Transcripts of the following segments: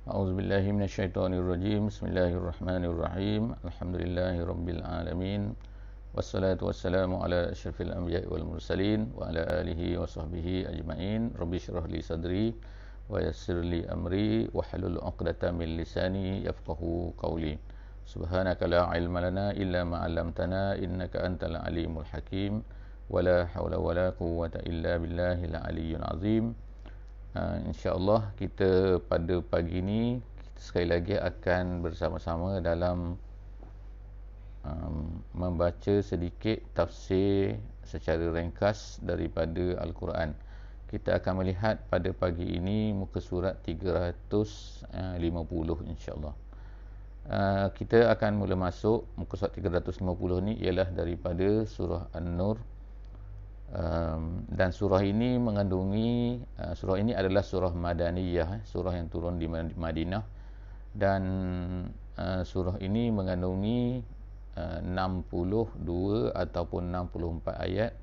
A'udzubillahi minasyaitonirrajim. Bismillahirrahmanirrahim. Alhamdulillahirabbil alamin. Wassalatu wassalamu ala asyrafil anbiya'i wal mursalin wa ala alihi wa sahbihi ajma'in. Rabbi shrah li sadri wa yassir li amri wa hlul 'uqdatam min lisani yafqahu qawli. Subhanaka la ilma lana illa ma 'allamtana innaka antal alimul hakim. Wala haula wala quwwata illa billahil aliyyil azim. InsyaAllah kita pada pagi ini kita sekali lagi akan bersama-sama dalam membaca sedikit tafsir secara ringkas daripada Al-Quran. Kita akan melihat pada pagi ini muka surat 350 insyaAllah. Kita akan mula masuk muka surat 350 ni ialah daripada surah An-Nur. Dan surah ini mengandungi surah ini adalah surah Madaniyah, surah yang turun di Madinah, dan surah ini mengandungi 62 ataupun 64 ayat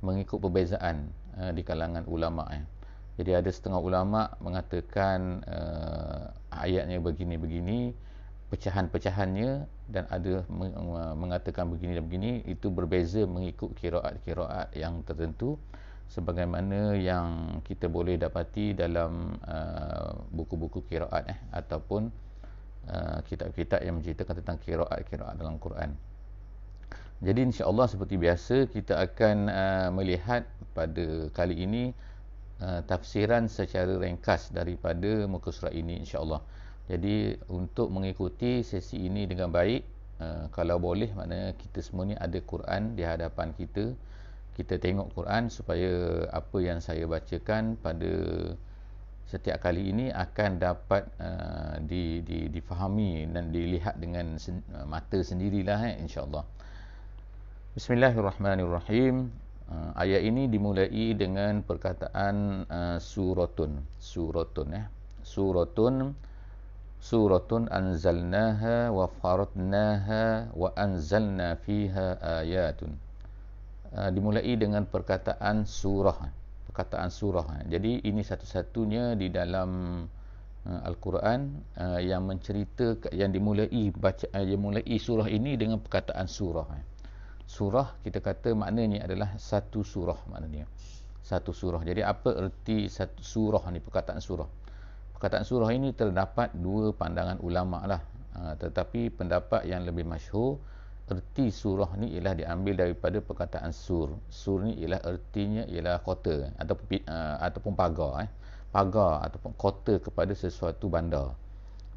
mengikut perbezaan di kalangan ulama. Jadi ada setengah ulama mengatakan ayatnya begini-begini, pecahan-pecahannya, dan ada mengatakan begini dan begini. Itu berbeza mengikut qiraat-qiraat yang tertentu, sebagaimana yang kita boleh dapati dalam buku-buku qiraat ataupun kitab-kitab yang menceritakan tentang qiraat-qiraat dalam Quran. Jadi insya-Allah seperti biasa kita akan melihat pada kali ini tafsiran secara ringkas daripada muka surat ini insya-Allah. Jadi untuk mengikuti sesi ini dengan baik, kalau boleh, maknanya kita semua ni ada Quran di hadapan kita. Kita tengok Quran supaya apa yang saya bacakan pada setiap kali ini akan dapat difahami dan dilihat dengan mata sendirilah insya-Allah. Bismillahirrahmanirrahim. Ayat ini dimulai dengan perkataan suratun. Suratun anzalnaha wa faradnaha wa anzalna fiha ayatun. Dimulai dengan perkataan surah. Jadi ini satu-satunya di dalam Al-Quran yang menceritakan, yang dimulai surah ini dengan perkataan surah. Surah kita kata maknanya adalah satu surah, maknanya satu surah. Jadi apa erti satu surah ni, perkataan surah? Perkataan surah ini terdapat dua pandangan ulama lah, tetapi pendapat yang lebih masyhur, erti surah ni ialah diambil daripada perkataan sur. Sur ni ialah ertinya ialah kota ataupun pagar, pagar ataupun kota kepada sesuatu bandar.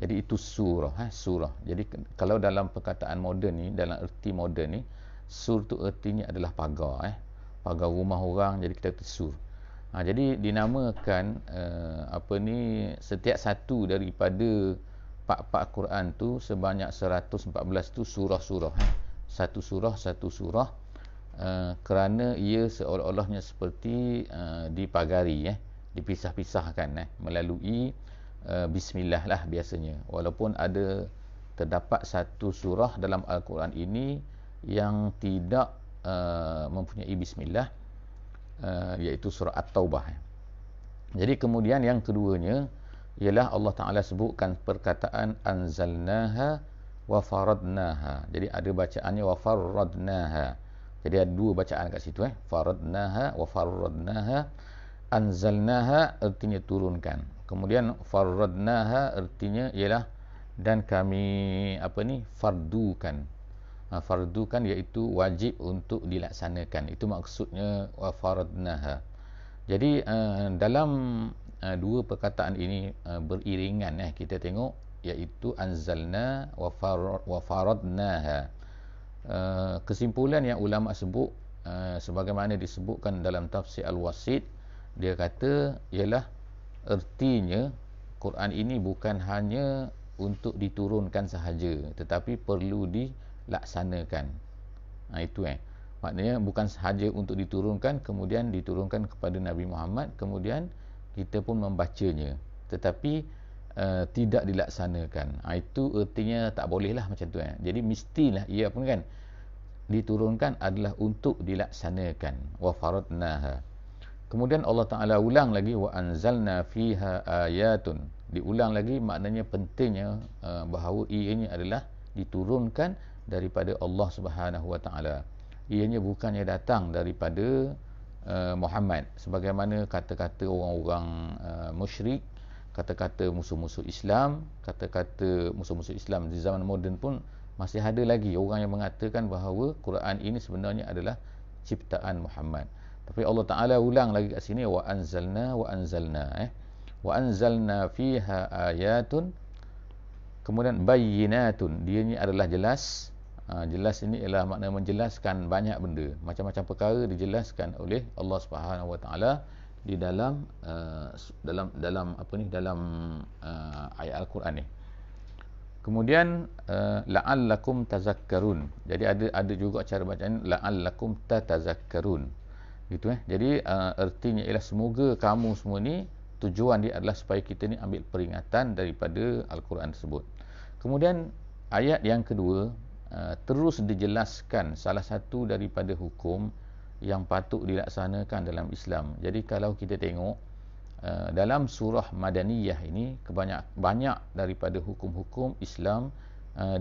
Jadi itu surah, surah. Jadi kalau dalam perkataan moden ni, dalam erti moden ni, sur tu ertinya adalah pagar, pagar rumah orang, jadi kita kata sur. Jadi dinamakan setiap satu daripada part-part Quran tu sebanyak 114 tu surah-surah. Satu surah kerana ia seolah-olahnya seperti dipagari, dipisah-pisahkan melalui bismillah lah biasanya. Walaupun terdapat satu surah dalam Al-Quran ini yang tidak mempunyai bismillah, iaitu surah At-Taubah. Jadi kemudian yang keduanya ialah Allah Ta'ala sebutkan perkataan anzalnaha wa faradnaha. Jadi ada bacaannya wa faradnaha. Jadi ada dua bacaan kat situ, faradnaha wa faradnaha. Anzalnaha artinya turunkan. Kemudian faradnaha artinya ialah dan kami fardukan. Fardukan iaitu wajib untuk dilaksanakan. Itu maksudnya wa faradnaha. Jadi dalam dua perkataan ini beriringan, kita tengok, iaitu anzalna wa faradnaha. Kesimpulan yang ulama sebut, sebagaimana disebutkan dalam tafsir Al-Wasit, dia kata ialah ertinya Quran ini bukan hanya untuk diturunkan sahaja, tetapi perlu dilaksanakan. Itu maknanya bukan sahaja untuk diturunkan, kemudian diturunkan kepada Nabi Muhammad, kemudian kita pun membacanya, tetapi tidak dilaksanakan. Itu ertinya tak bolehlah macam tu. Jadi mestilah ia pun kan diturunkan adalah untuk dilaksanakan. Wa faradnaha. Kemudian Allah Ta'ala ulang lagi, wa anzalna fiha ayatun. diulang lagi, maknanya pentingnya bahawa ianya adalah diturunkan daripada Allah Subhanahu Wa Taala. Ianya bukannya datang daripada Muhammad, sebagaimana kata-kata orang-orang musyrik, kata-kata musuh-musuh Islam, kata-kata musuh-musuh Islam di zaman moden pun masih ada lagi orang yang mengatakan bahawa Quran ini sebenarnya adalah ciptaan Muhammad. Tapi Allah Taala ulang lagi kat sini, wa anzalna wa anzalna fiha ayatun, kemudian bayyinatun, dia ni adalah jelas. Jelas ini ialah makna menjelaskan banyak benda, macam-macam perkara dijelaskan oleh Allah Subhanahu Wa Taala di dalam ayat Al-Quran ni. Kemudian la'allakum tazakkarun. Jadi ada juga cara bacaan la'allakum tatazakkarun. Gitu Jadi artinya ialah semoga kamu semua ni, tujuan dia adalah supaya kita ni ambil peringatan daripada Al-Quran tersebut. Kemudian ayat yang kedua, terus dijelaskan salah satu daripada hukum yang patut dilaksanakan dalam Islam. Jadi kalau kita tengok dalam surah Madaniyah ini, banyak daripada hukum-hukum Islam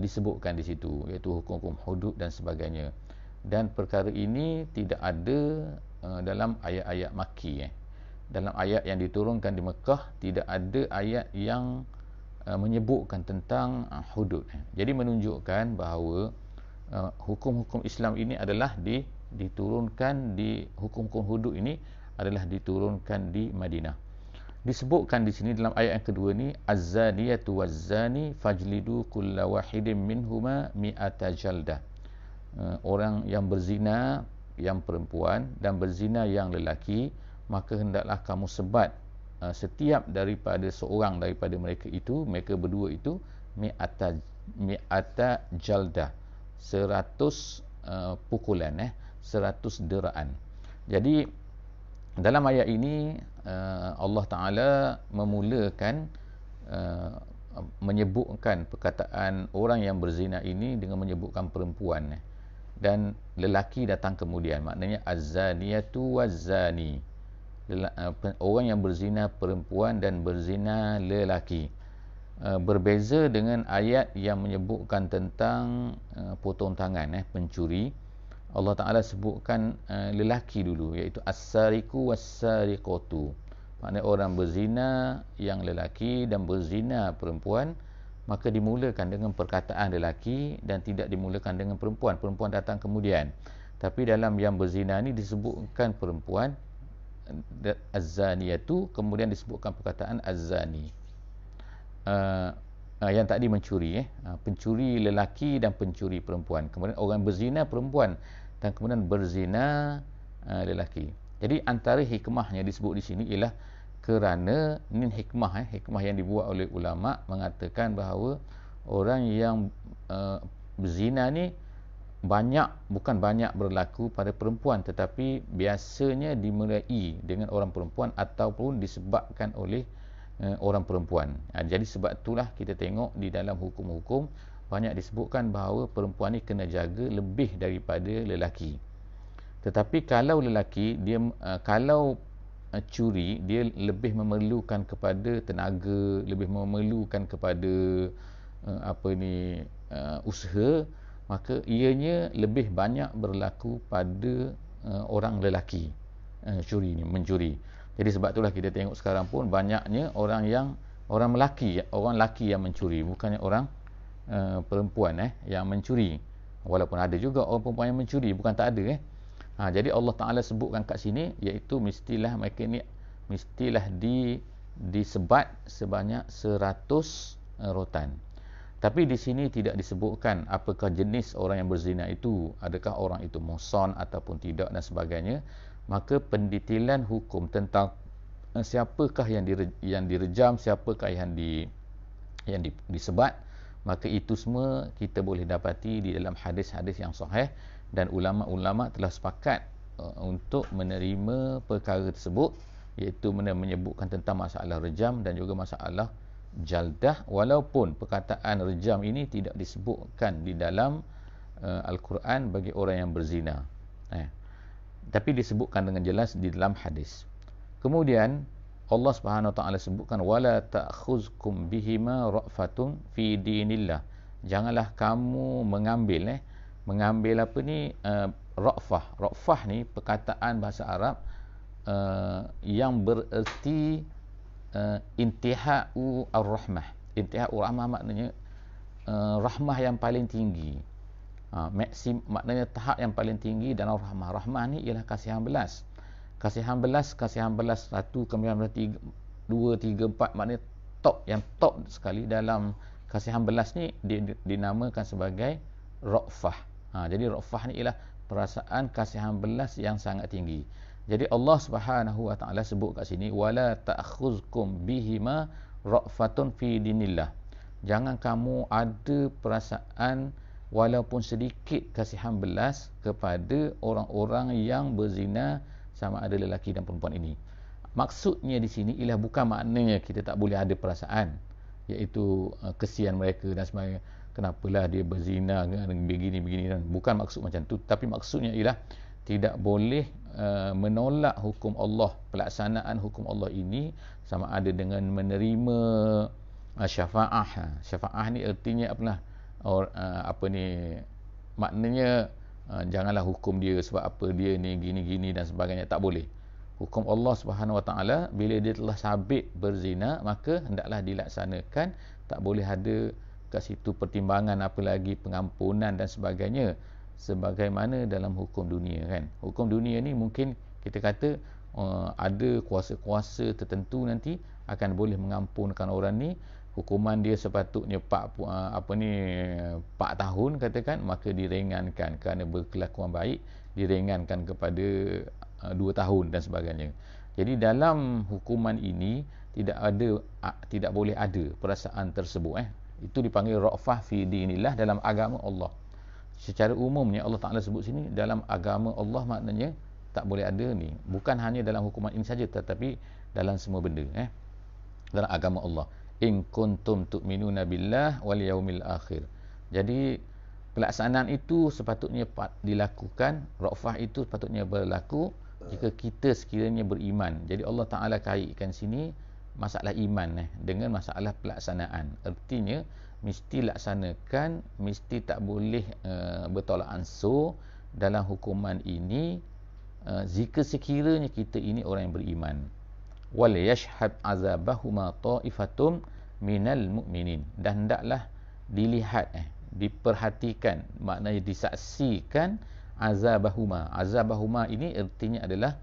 disebutkan di situ, iaitu hukum-hukum hudud dan sebagainya. Dan perkara ini tidak ada dalam ayat-ayat Makki. Dalam ayat yang diturunkan di Mekah, tidak ada ayat yang menyebutkan tentang hudud. Jadi menunjukkan bahawa hukum-hukum Islam ini adalah diturunkan di hukum-hukum hudud ini adalah diturunkan di Madinah. Disebutkan di sini dalam ayat yang kedua ni, az-zaniyatu waz-zani fajlidu kulla wahidin minhuma mi'ata jaldah. Orang yang berzina yang perempuan dan berzina yang lelaki, maka hendaklah kamu sebat setiap daripada seorang daripada mereka berdua itu mi'ata jaldah, 100 pukulan, 100 deraan. Jadi dalam ayat ini Allah Ta'ala memulakan menyebutkan perkataan orang yang berzina ini dengan menyebutkan perempuan, dan lelaki datang kemudian, maknanya az-zaniyatu waz-zani, orang yang berzina perempuan dan berzina lelaki. Berbeza dengan ayat yang menyebutkan tentang potong tangan, pencuri. Allah Ta'ala sebutkan lelaki dulu, iaitu as-sariku was-sariqatu, maknanya orang berzina yang lelaki dan berzina perempuan, maka dimulakan dengan perkataan lelaki dan tidak dimulakan dengan perempuan. Perempuan datang kemudian. Tapi dalam yang berzina ni disebutkan perempuan, az-zaniyatu, kemudian disebutkan perkataan az-zani. Yang tadi mencuri, pencuri lelaki dan pencuri perempuan, kemudian orang berzina perempuan dan kemudian berzina lelaki. Jadi antara hikmahnya disebut di sini ialah kerana ini hikmah yang dibuat oleh ulama mengatakan bahawa orang yang berzina ni bukan banyak berlaku pada perempuan, tetapi biasanya dimulai dengan orang perempuan ataupun disebabkan oleh orang perempuan. Jadi sebab itulah kita tengok di dalam hukum-hukum banyak disebutkan bahawa perempuan ni kena jaga lebih daripada lelaki. Tetapi kalau lelaki dia kalau curi, dia lebih memerlukan kepada tenaga, lebih memerlukan kepada usaha, maka ianya lebih banyak berlaku pada orang lelaki mencuri. Jadi sebab itulah kita tengok sekarang pun banyaknya orang lelaki yang mencuri, bukannya orang perempuan yang mencuri. Walaupun ada juga orang perempuan yang mencuri, bukan tak ada. Jadi Allah Ta'ala sebutkan kat sini, iaitu mestilah mereka ni disebat sebanyak 100 rotan. Tapi di sini tidak disebutkan apakah jenis orang yang berzina itu, adakah orang itu muhsan ataupun tidak dan sebagainya. Maka pendetailan hukum tentang siapakah yang direjam, siapakah yang disebat, maka itu semua kita boleh dapati di dalam hadis-hadis yang sahih, dan ulama-ulama telah sepakat untuk menerima perkara tersebut, iaitu menyebutkan tentang masalah rejam dan juga masalah jaldah, walaupun perkataan rejam ini tidak disebutkan di dalam Al-Quran bagi orang yang berzina, tapi disebutkan dengan jelas di dalam hadis. Kemudian Allah Subhanahu Wa Taala sebutkan wala ta'khuzkum bihima ra'fatun fi dinillah. Janganlah kamu mengambil apa ni, ra'fah. Ra'fah ni perkataan bahasa Arab yang bererti intihau ar-rahmah. Intihau ar-rahmah maknanya rahmah yang paling tinggi. Maknanya tahap yang paling tinggi dalam rahmah. Rahmah ni ialah kasihan belas. Kasihan belas 1, kemudian 2, 3, 4, maknanya yang top sekali dalam kasihan belas ni dinamakan sebagai ra'fah. Jadi ra'fah ni ialah perasaan kasihan belas yang sangat tinggi. Jadi Allah Subhanahu Wa Taala sebut kat sini wala ta'khuzkum bihima ra'fatun fi dinillah. Jangan kamu ada perasaan walaupun sedikit kasihan belas kepada orang-orang yang berzina, sama ada lelaki dan perempuan ini. Maksudnya di sini ialah bukan maknanya kita tak boleh ada perasaan, iaitu kesian mereka dan sebagainya. Kenapalah dia berzina begini dan bukan maksud macam tu, tapi maksudnya ialah tidak boleh menolak hukum Allah, pelaksanaan hukum Allah ini, sama ada dengan menerima syafaah. Syafaah ni artinya apa ni, maknanya janganlah hukum dia sebab apa dia ni gini dan sebagainya. Tak boleh. Hukum Allah Subhanahu Wa Taala bila dia telah sabit berzina, maka hendaklah dilaksanakan. Tak boleh ada kat situ pertimbangan apa lagi pengampunan dan sebagainya, sebagaimana dalam hukum dunia kan. Hukum dunia ni mungkin kita kata ada kuasa-kuasa tertentu nanti akan boleh mengampunkan orang ni. Hukuman dia sepatutnya 4 tahun katakan, maka diringankan kerana berkelakuan baik, diringankan kepada 2 tahun dan sebagainya. Jadi dalam hukuman ini tidak boleh ada perasaan tersebut. Itu dipanggil ra'fah fi dinillah dalam agama Allah. Secara umumnya Allah Ta'ala sebut sini dalam agama Allah, maknanya tak boleh ada ni. Bukan hanya dalam hukuman ini saja, tetapi dalam semua benda dalam agama Allah. In kuntum tu'minuna billah wal yaumil akhir. Jadi pelaksanaan itu sepatutnya dilakukan, ra'fah itu sepatutnya berlaku jika kita sekiranya beriman. Jadi Allah Ta'ala kaitkan sini masalah iman dengan masalah pelaksanaan. Artinya mesti laksanakan, mesti tak boleh bertolak ansur dalam hukuman ini jika sekiranya kita ini orang yang beriman. Wal yashhad azabahuma ta'ifatum minal mu'minin. Dan hendaklah dilihat diperhatikan, maknanya disaksikan azabahuma. Azabahuma ini artinya adalah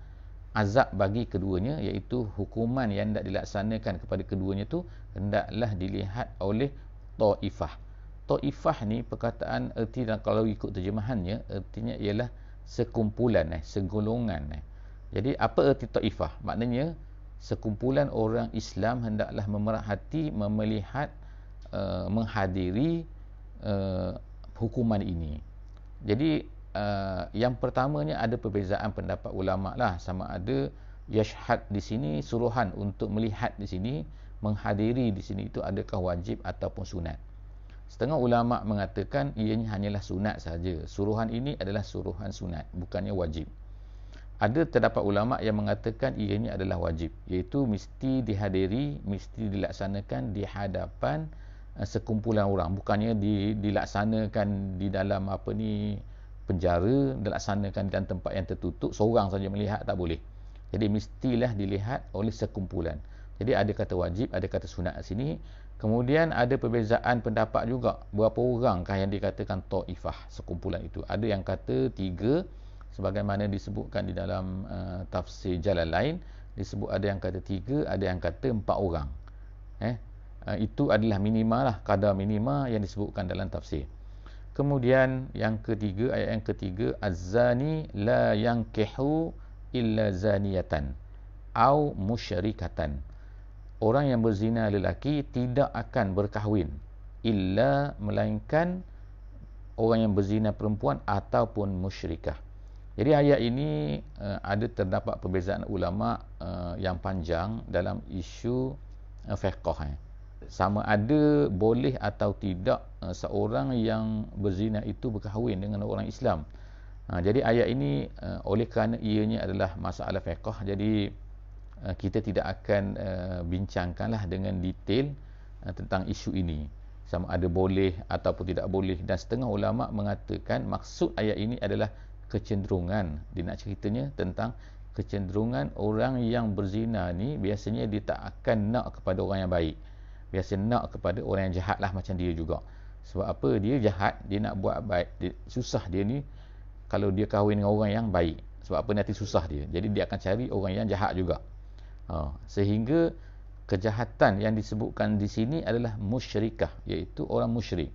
azab bagi keduanya, iaitu hukuman yang hendak dilaksanakan kepada keduanya tu hendaklah dilihat oleh ta'ifah. Ta'ifah ni perkataan erti, dan kalau ikut terjemahannya artinya ialah sekumpulan, segolongan. Jadi apa erti ta'ifah? Maknanya sekumpulan orang Islam hendaklah memerhati, melihat, menghadiri hukuman ini. Jadi yang pertamanya ada perbezaan pendapat ulama lah, sama ada yashhad di sini suruhan untuk melihat di sini, menghadiri di sini itu adakah wajib ataupun sunat. Setengah ulama mengatakan ianya hanyalah sunat saja. Suruhan ini adalah suruhan sunat, bukannya wajib. Ada terdapat ulama yang mengatakan ianya adalah wajib, iaitu mesti dihadiri, mesti dilaksanakan di hadapan sekumpulan orang, bukannya dilaksanakan di dalam penjara, dilaksanakan di dalam tempat yang tertutup, seorang saja melihat, tak boleh. Jadi mestilah dilihat oleh sekumpulan. Jadi ada kata wajib, ada kata sunat di sini. Kemudian ada perbezaan pendapat juga, berapa orangkah yang dikatakan ta'ifah, sekumpulan itu. Ada yang kata 3, sebagaimana disebutkan di dalam tafsir Jalalain, disebut ada yang kata 3, ada yang kata 4 orang. Itu adalah minima lah, kadar minima yang disebutkan dalam tafsir. Kemudian yang ketiga, ayat yang ketiga, az-zani la yankihu illa zaniyatan au musyrikatan. Orang yang berzina lelaki tidak akan berkahwin illa, melainkan orang yang berzina perempuan ataupun musyrikah. Jadi ayat ini ada terdapat perbezaan ulama yang panjang dalam isu fiqh. Sama ada boleh atau tidak seorang yang berzina itu berkahwin dengan orang Islam. Jadi ayat ini oleh kerana ianya adalah masalah fiqh, jadi kita tidak akan bincangkanlah dengan detail tentang isu ini, sama ada boleh ataupun tidak boleh. Dan setengah ulama mengatakan maksud ayat ini adalah kecenderungan. Dia nak ceritanya tentang kecenderungan orang yang berzina ni biasanya dia tak akan nak kepada orang yang baik, biasa nak kepada orang yang jahat lah, macam dia juga. Sebab apa? Dia jahat, dia nak buat baik, susah dia ni kalau dia kahwin dengan orang yang baik. Sebab apa? Nanti susah dia, jadi dia akan cari orang yang jahat juga. Sehingga kejahatan yang disebutkan di sini adalah musyrikah, iaitu orang musyrik.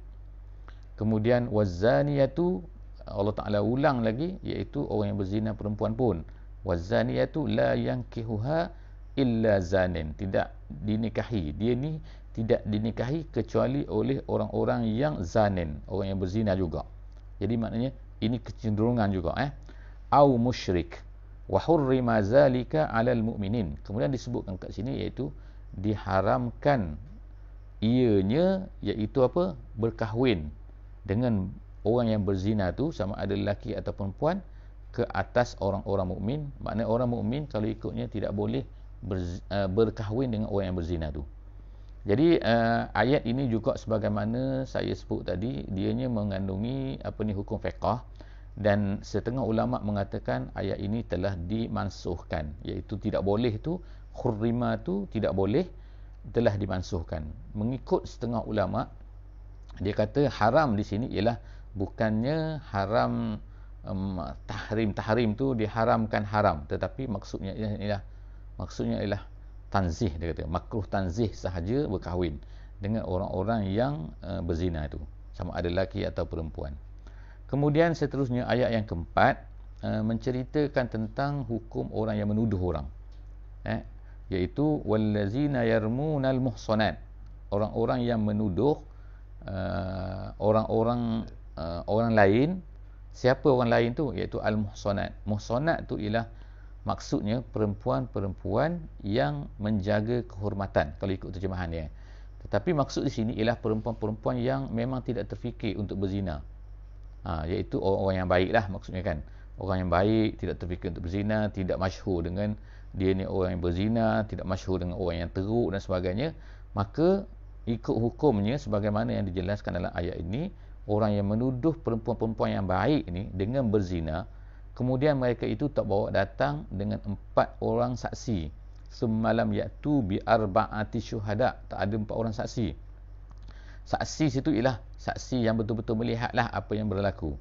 Kemudian wazaniyatu, Allah Ta'ala ulang lagi, iaitu orang yang berzina perempuan pun. Wazaniyatu la yankihuha illa zanin, tidak dinikahi, dia ni tidak dinikahi kecuali oleh orang-orang yang zanin, orang yang berzina juga. Jadi maknanya ini kecenderungan juga. Au musyrik wa hurrima zalika 'alal mu'minin. Kemudian disebutkan kat sini iaitu diharamkan ianya, iaitu apa? Berkahwin dengan orang yang berzina tu, sama ada lelaki atau perempuan, ke atas orang-orang mukmin. Maknanya orang mukmin kalau ikutnya tidak boleh berkahwin dengan orang yang berzina tu. Jadi ayat ini juga sebagaimana saya sebut tadi, dianya mengandungi hukum fiqh. Dan setengah ulama mengatakan ayat ini telah dimansuhkan, iaitu tidak boleh tu, khurrima tu tidak boleh, telah dimansuhkan. Mengikut setengah ulama, dia kata haram di sini ialah bukannya haram tahrim tu diharamkan haram, tetapi maksudnya ialah tanzih. Dia kata makruh tanzih sahaja berkahwin dengan orang-orang yang berzina itu, sama ada lelaki atau perempuan. Kemudian seterusnya ayat yang keempat menceritakan tentang hukum orang yang menuduh orang, iaitu wallazina yarmunal muhsanat, orang-orang yang menuduh orang lain. Siapa orang lain tu? Iaitu al-muhsanat. Muhsanat tu ialah maksudnya perempuan-perempuan yang menjaga kehormatan, kalau ikut terjemahan dia. Tetapi maksud di sini ialah perempuan-perempuan yang memang tidak terfikir untuk berzina, iaitu orang-orang yang baik lah maksudnya kan. Orang yang baik, tidak terfikir untuk berzina, tidak masyhur dengan dia ni orang yang berzina, tidak masyhur dengan orang yang teruk dan sebagainya. Maka ikut hukumnya sebagaimana yang dijelaskan dalam ayat ini, orang yang menuduh perempuan-perempuan yang baik ni dengan berzina, kemudian mereka itu tak bawa datang dengan 4 orang saksi, semalam yaitu bi arba'ati syuhada, tak ada 4 orang saksi. Saksi situ ialah saksi yang betul-betul melihatlah apa yang berlaku.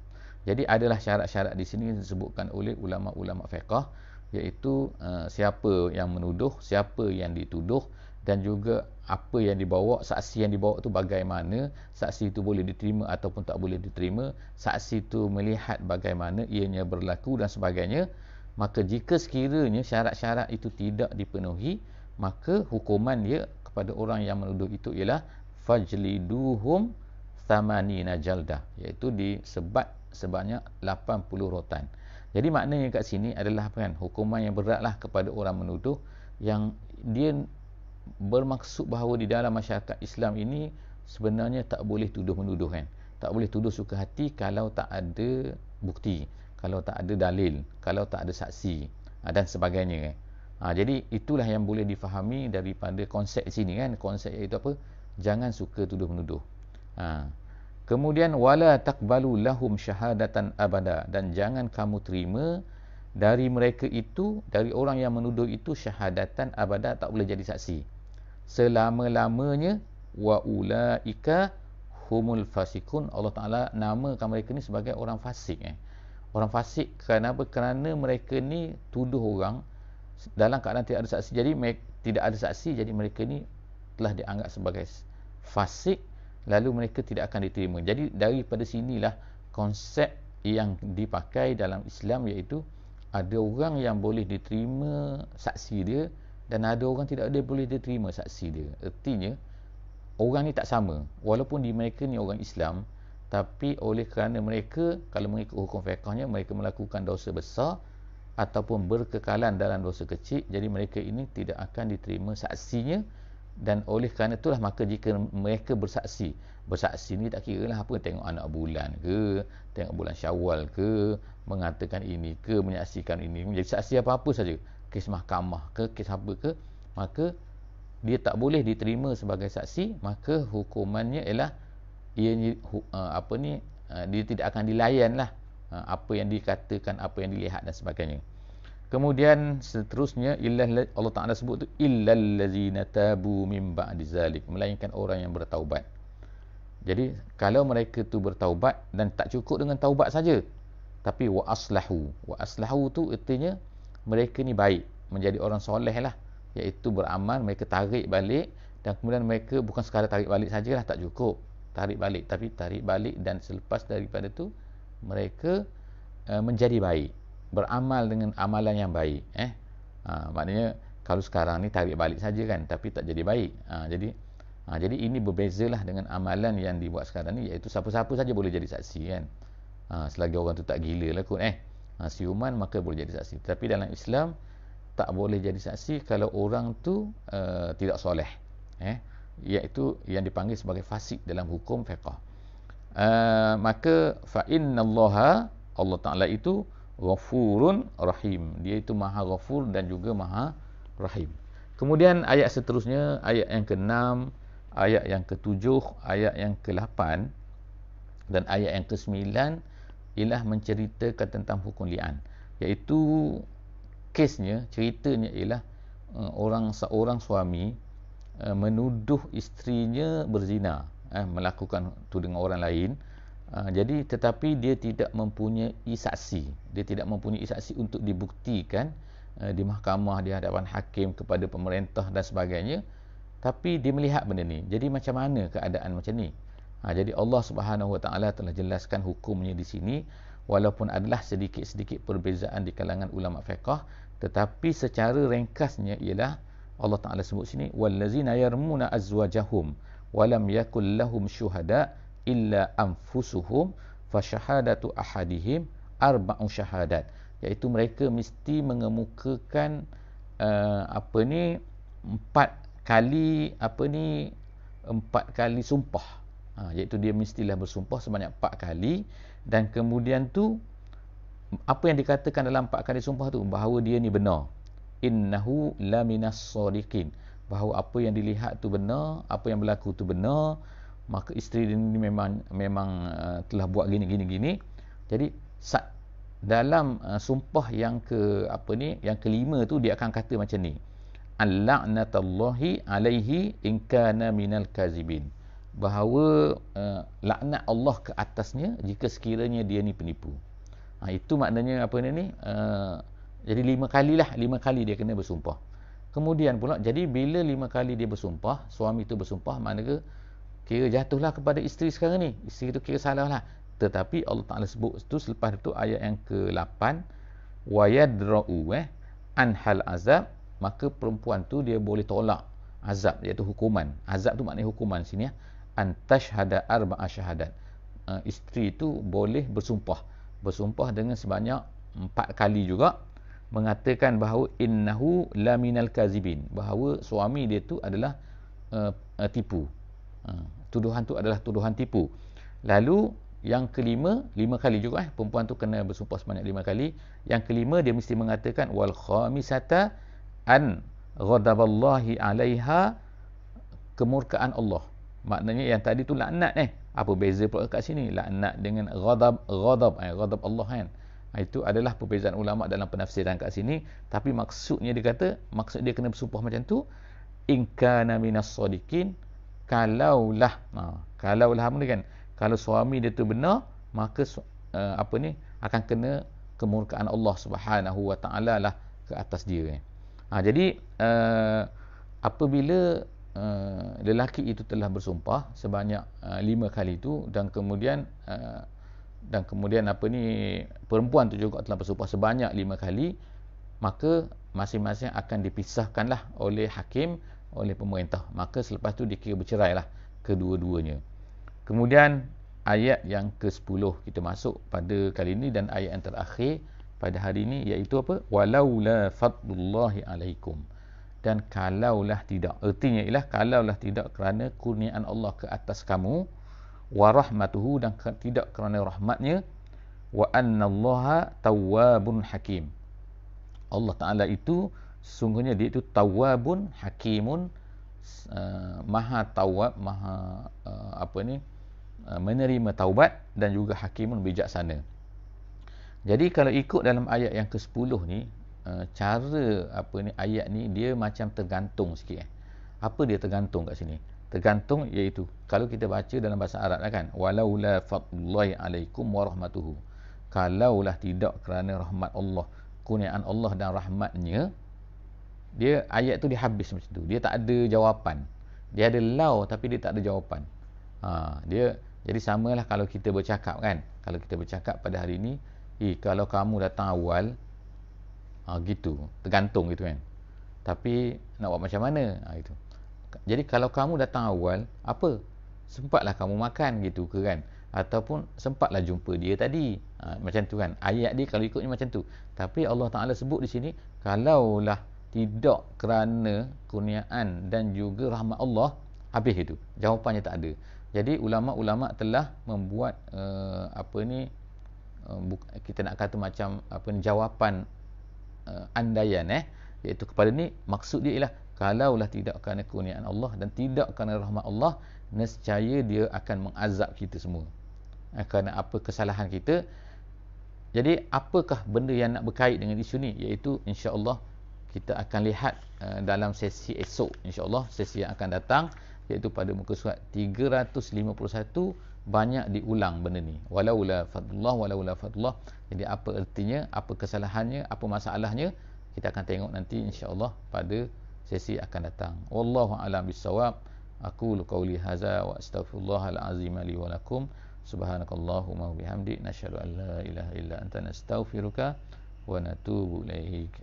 Jadi adalah syarat-syarat di sini disebutkan oleh ulama-ulama fiqh, iaitu siapa yang menuduh, siapa yang dituduh, dan juga apa yang dibawa, saksi yang dibawa tu bagaimana, saksi itu boleh diterima ataupun tak boleh diterima, saksi itu melihat bagaimana ianya berlaku dan sebagainya. Maka jika sekiranya syarat-syarat itu tidak dipenuhi, maka hukuman dia kepada orang yang menuduh itu ialah fajliduhum thamanina jaldah, iaitu disebat sebanyak 80 rotan. Jadi maknanya kat sini adalah hukuman yang beratlah kepada orang menuduh, yang dia bermaksud bahawa di dalam masyarakat Islam ini sebenarnya tak boleh tuduh-menuduh kan. Tak boleh tuduh suka hati kalau tak ada bukti, kalau tak ada dalil, kalau tak ada saksi dan sebagainya kan. Jadi itulah yang boleh difahami daripada konsep sini kan. Konsep iaitu apa? Jangan suka tuduh-menuduh. Kemudian wala taqbalu lahum syahadatan abada, dan jangan kamu terima dari mereka itu, dari orang yang menuduh itu, syahadatan abada, tak boleh jadi saksi selama-lamanya. Wa ulaika humul fasikun, Allah Ta'ala namakan mereka ni sebagai orang fasik. Orang fasik kenapa? Kerana mereka ni tuduh orang dalam keadaan tidak ada saksi. Jadi tidak ada saksi, jadi mereka ni telah dianggap sebagai fasik, lalu mereka tidak akan diterima. Jadi daripada sinilah konsep yang dipakai dalam Islam, iaitu ada orang yang boleh diterima saksi dia dan ada orang tidak ada boleh diterima saksi dia. Artinya orang ni tak sama, walaupun di mereka ni orang Islam, tapi oleh kerana mereka, kalau mengikut hukum fiqhnya, mereka melakukan dosa besar ataupun berkekalan dalam dosa kecil, jadi mereka ini tidak akan diterima saksinya. Dan oleh kerana itulah maka jika mereka bersaksi ni tak kira lah apa, tengok anak bulan ke, tengok bulan Syawal ke, mengatakan ini ke, menyaksikan ini, menjadi saksi apa-apa saja, kes mahkamah ke, kes apa ke, maka dia tak boleh diterima sebagai saksi, maka hukumannya ialah dia tidak akan dilayan lah apa yang dikatakan, apa yang dilihat dan sebagainya. Kemudian seterusnya, Allah Ta'ala sebut tu illal ladzina tabu min ba'di zalik, melainkan orang yang bertaubat. Jadi kalau mereka tu bertaubat, dan tak cukup dengan taubat saja, tapi wa aslahu tu artinya mereka ni baik, menjadi orang soleh lah, iaitu beramal, mereka tarik balik, dan kemudian mereka bukan sekadar tarik balik sajalah, tak cukup tarik balik, tapi tarik balik dan selepas daripada tu mereka menjadi baik, beramal dengan amalan yang baik. Maknanya kalau sekarang ni tarik balik saja kan, tapi tak jadi baik. Jadi ini berbezalah dengan amalan yang dibuat sekarang ni, iaitu siapa-siapa saja boleh jadi saksi kan. Selagi orang tu tak gila lah kot siuman, maka boleh jadi saksi. Tapi dalam Islam tak boleh jadi saksi kalau orang tu tidak soleh, iaitu yang dipanggil sebagai fasik dalam hukum fiqh. Maka fa innallaha, Allah Ta'ala itu ghafurun rahim, dia itu maha ghafur dan juga maha rahim. Kemudian ayat seterusnya, ayat yang ke-6, ayat yang ke-7, ayat yang ke-8 dan ayat yang ke-9 ialah menceritakan tentang hukum li'an, iaitu kesnya, ceritanya ialah seorang suami menuduh isterinya berzina, melakukan tu dengan orang lain. Jadi tetapi dia tidak mempunyai saksi, untuk dibuktikan di mahkamah, di hadapan hakim, kepada pemerintah dan sebagainya. Tapi dia melihat benda ni. Jadi macam mana keadaan macam ni? Jadi Allah Subhanahu Wa Taala telah jelaskan hukumnya di sini, walaupun adalah sedikit-sedikit perbezaan di kalangan ulama fiqh, tetapi secara ringkasnya ialah Allah Ta'ala sebut sini, wallazina yarmuna azwajahum walam yakul lahum syuhada illa anfusuhum fasyahadatu ahadihim arba'u syahadat, iaitu mereka mesti mengemukakan empat kali sumpah, iaitu dia mestilah bersumpah sebanyak 4 kali, dan kemudian tu apa yang dikatakan dalam 4 kali sumpah tu, bahawa dia ni benar, innahu laminas sadiqin, bahawa apa yang dilihat tu benar, apa yang berlaku tu benar, maka isteri dia ni memang telah buat gini. Jadi dalam sumpah yang yang kelima tu dia akan kata macam ni, al-la'natullahi alaihi in kana minal kazibin, bahawa laknat Allah ke atasnya jika sekiranya dia ni penipu. Itu maknanya jadi 5 kali dia kena bersumpah. Kemudian pula, jadi bila 5 kali dia bersumpah, suami tu bersumpah, maknanya kira jatuhlah kepada isteri sekarang ni, isteri tu kira salah lah. Tetapi Allah Ta'ala sebut tu selepas tu ayat yang ke-8, wa yadra'u anhal azab, maka perempuan tu dia boleh tolak azab, iaitu hukuman. Azab tu maknanya hukuman sini antashhada arba'a syahadat. Isteri tu boleh bersumpah dengan sebanyak 4 kali juga, mengatakan bahawa innahu laminal kazibin, bahawa suami dia tu adalah tipu. Tuduhan tu adalah tuduhan tipu. Lalu yang kelima, 5 kali juga perempuan tu kena bersumpah sebanyak 5 kali. Yang kelima dia mesti mengatakan wal khamisata an ghadaballahi 'alaiha, kemurkaan Allah. Maknanya yang tadi tu laknat apa beza pula kat sini? Laknat dengan ghadab Allah kan. Itu adalah perbezaan ulama dalam penafsiran kat sini, tapi maksud dia kena bersumpah macam tu, in kana minas sadiqin, kalaulah apa kan, kalau suami dia tu benar, maka akan kena kemurkaan Allah Subhanahu Wa Taala lah ke atas dia. Jadi apabila lelaki itu telah bersumpah sebanyak 5 kali itu, dan kemudian perempuan tu juga telah bersumpah sebanyak 5 kali, maka masing-masing akan dipisahkanlah oleh hakim, oleh pemerintah. Maka selepas tu dikira bercerai lah kedua-duanya. Kemudian ayat yang ke-10 kita masuk pada kali ini, dan ayat yang terakhir pada hari ini, iaitu apa? Walaula fadlullahi alaikum, dan kalaulah tidak, artinya ialah kalaulah tidak kerana kurniaan Allah ke atas kamu, wa rahmatuhu, dan tidak kerana rahmatnya, wa annallaha tawwabun hakim, Allah Ta'ala itu sungguhnya dia itu tawwabun hakimun, maha tawab, maha menerima taubat, dan juga hakimun, bijaksana. Jadi kalau ikut dalam ayat yang ke-10 ni, cara ayat ni dia macam tergantung sikit. Apa dia tergantung kat sini? Tergantung iaitu kalau kita baca dalam bahasa Arab kan, walaula fadlullahi alaikum warahmatuhu. Kalaulah tidak kerana rahmat Allah, kurniaan Allah dan rahmatnya, dia ayat tu dia habis macam tu. Dia tak ada jawapan. Dia ada lau tapi dia tak ada jawapan. Dia jadi samalah kalau kita bercakap kan. Kalau kita bercakap pada hari ni, kalau kamu datang awal, gitu, tergantung gitu kan. Tapi nak buat macam mana? Gitu. Jadi kalau kamu datang awal, apa? Sempatlah kamu makan gitu ke kan? Ataupun sempatlah jumpa dia tadi. Macam tu kan. Ayat dia kalau ikutnya macam tu. Tapi Allah Ta'ala sebut di sini, kalaulah tidak kerana kurniaan dan juga rahmat Allah, habis itu. Jawapannya tak ada. Jadi ulama-ulama telah membuat kita nak kata macam jawapan andaian iaitu kepada ni, maksud dia ialah kalaulah tidak kerana kurniaan Allah dan tidak kerana rahmat Allah, nescaya dia akan mengazab kita semua kerana apa kesalahan kita. Jadi apakah benda yang nak berkait dengan isu ni, iaitu insya-Allah kita akan lihat dalam sesi esok, insya-Allah sesi yang akan datang, iaitu pada muka surat 351, banyak diulang benda ni, walaula fadlullah. Jadi apa artinya, apa kesalahannya, apa masalahnya, kita akan tengok nanti insya-Allah pada sesi akan datang. Wallahu a'lam bissawab. Aqulu qauli hadza wa astaghfirullahal azim li wa lakum. Subhanakallahumma wa bihamdik, nasyhadu an la ilaha illa anta, nastaghfiruka wa natubu ilaik.